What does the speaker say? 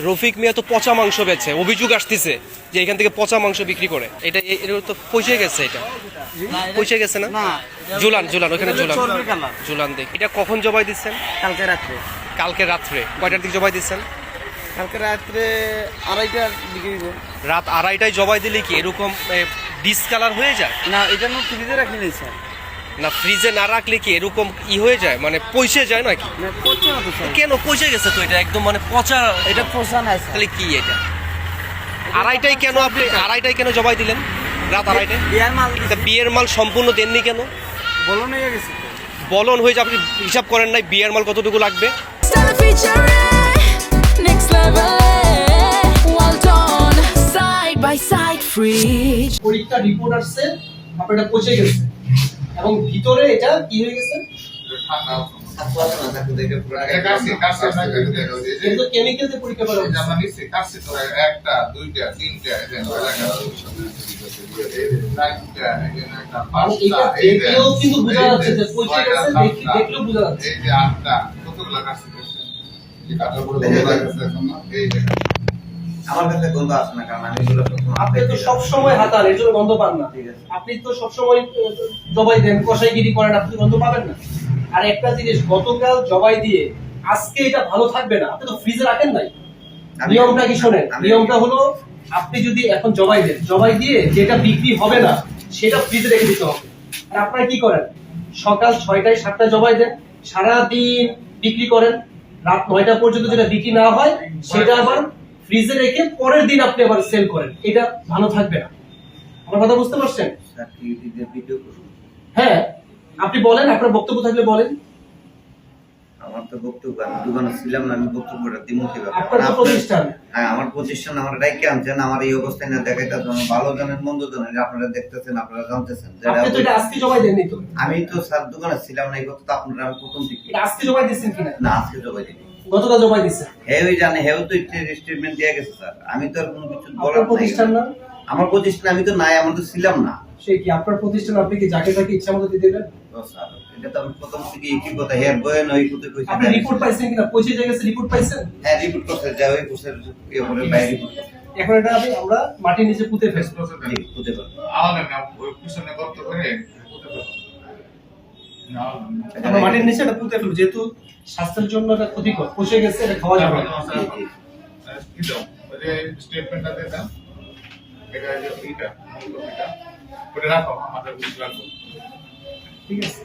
রফিক মিয়া তো পচা মাংস বেচে, অভিযোগ আসতেছে যে এখান থেকে পচা মাংস বিক্রি করে। এটা তো পচে গেছে, এটা পচে গেছে না? ঝুলান ঝুলান ওখানে ঝুলান ঝুলান দেখ। এটা কখন জবাই দিচ্ছেন? কালকে রাত্রে। কালকে রাত্রে কয়টার দিকে জবাই দিচ্ছেন? কালকে রাত্রে 2:30টার দিকে। রাত 2:30টায় জবাই দিলে কি এরকম ডিসকালার হয়ে যায়? না, এটা না ফ্রিজে রাখি নাই স্যার। না, ফ্রিজে না রাখলে কি এরকম হয়ে যায়, মানে পচে যায় নাকি? না, পচে না তো স্যার। কেন পচে গেছে তো? এটা একদম মানে পচা। এটা পচা নাই স্যার। তাহলে কি এটা? 2:30টায় কেন আপনি 2:30টায় কেন জবাই দিলেন? রাত 2:30টায় বিয়ার মাল বিয়ের মাল সম্পূর্ণ দেননি কেন? বলো নিয়ে গেছে। বলন হয়ে যে আপনি হিসাব করেন নাই বিয়ের মাল কতটুকু লাগবে? পরীক্ষা রিপোর্ট আসছে আপনার এটা পচে গেছে এবং ভিতরে এটা কি হয়ে গেছে? কিন্তু কেমিক্যাল দিয়ে পরীক্ষা করা হচ্ছে। একটা দুইটা তিনটা এটাও কিন্তু বোঝা যাচ্ছে যে পচে গেছে, দেখলেও বোঝা যাচ্ছে। এই যে আটটা কতগুলা কাছে এই কাটার পরে এই আমার কাছে গন্ধ আসে না, কারণ আমি এগুলো আপনি তো সব সময় হাতান, এর জন্য গন্ধ পান না। আপনি তো সব সময় জবাই দেন, কষাইগিরি করেন, আপনি গন্ধ পাবেন না। আর একটা জিনিস, গতকাল জবাই দিয়ে আজকে এটা ভালো থাকবে না। আপনি তো ফ্রিজে রাখেন নাই। নিয়মটা কি শোনেন? নিয়মটা হলো আপনি যদি এখন জবাই দেন, জবাই দিয়ে যেটা বিক্রি হবে না সেটা ফ্রিজে রেখে দিতে হবে। আর আপনারা কি করেন? সকাল 6টায় 7টায় জবাই দেন, সারাদিন বিক্রি করেন, রাত 9টা পর্যন্ত যেটা বিক্রি না হয় সেটা আবার ফ্রিজে রেখে পরের দিন আপনি আবার সেল করেন। এটা ভালো থাকবে না। আমার কথা বুঝতে পারছেন? হ্যাঁ, আপনি বলেন, আপনার বক্তব্য থাকলে বলেন। আমার তো বক্তব্য, আমি দোকানে ছিলাম না, আমি বক্তব্যটা দিমু কিভাবে? আপনার তো প্রতিষ্ঠান। হ্যাঁ, আমার প্রতিষ্ঠান আমার ডাইকে আনছেন, আমার এই অবস্থায় না দেখাইতেছেন, ভালো জানেন মন্দ জানেন, আপনারা দেখতেছেন, আপনারা জানতেছেন। আপনি তো এটা আজকে জবাই দেননি তো? আমি তো স্যার দোকানে ছিলাম না, এই কথা তো আপনারা আমি প্রথম থেকে। এটা আজকে জবাই দিচ্ছেন কিনা? না, আজকে জবাই দিই। গতকাল জবাই দিচ্ছেন। হ্যাঁ, ওই জানে, হ্যাঁ তো স্টেটমেন্ট দিয়ে গেছে স্যার। আমি তো আর কোনো কিছু বলার আপনার প্রতিষ্ঠান না? আমার প্রতিষ্ঠান আমি তো নাই, আমি তো ছিলাম না। সে কি আপনার প্রতিষ্ঠান? আপনি কি যাকে তাকে ইচ্ছা মতো দিয়ে দেবেন? ও স্যার, এটা তো আমি প্রথম থেকে একই কথা, হেয়ার বয় নয় কথা কইছি। আপনি রিপোর্ট পাইছেন কিনা? পৌঁছে জায়গায় রিপোর্ট পাইছেন? হ্যাঁ, রিপোর্ট করতে যাও, ওই কোর্সের ইয়ে করে বাইরে রিপোর্ট করতে। এখন এটা আমরা মাটির নিচে পুঁতে ফেলবো। ঠিক, হতে পারে। আলাদা না, ওই পিছনে গর্ত করে আমরা মাটির নিচে এটা পুঁতে ফেলবো, যেহেতু স্বাস্থ্যের জন্য এটা ক্ষতিকর। পচে গেছে, এটা খাওয়া যাবে না। স্টেটমেন্টটা দিয়ে দেন। এটা যে এইটা মূল কপিটা ওটা রাখো, আমাদের বুঝ রাখো। ঠিক আছে।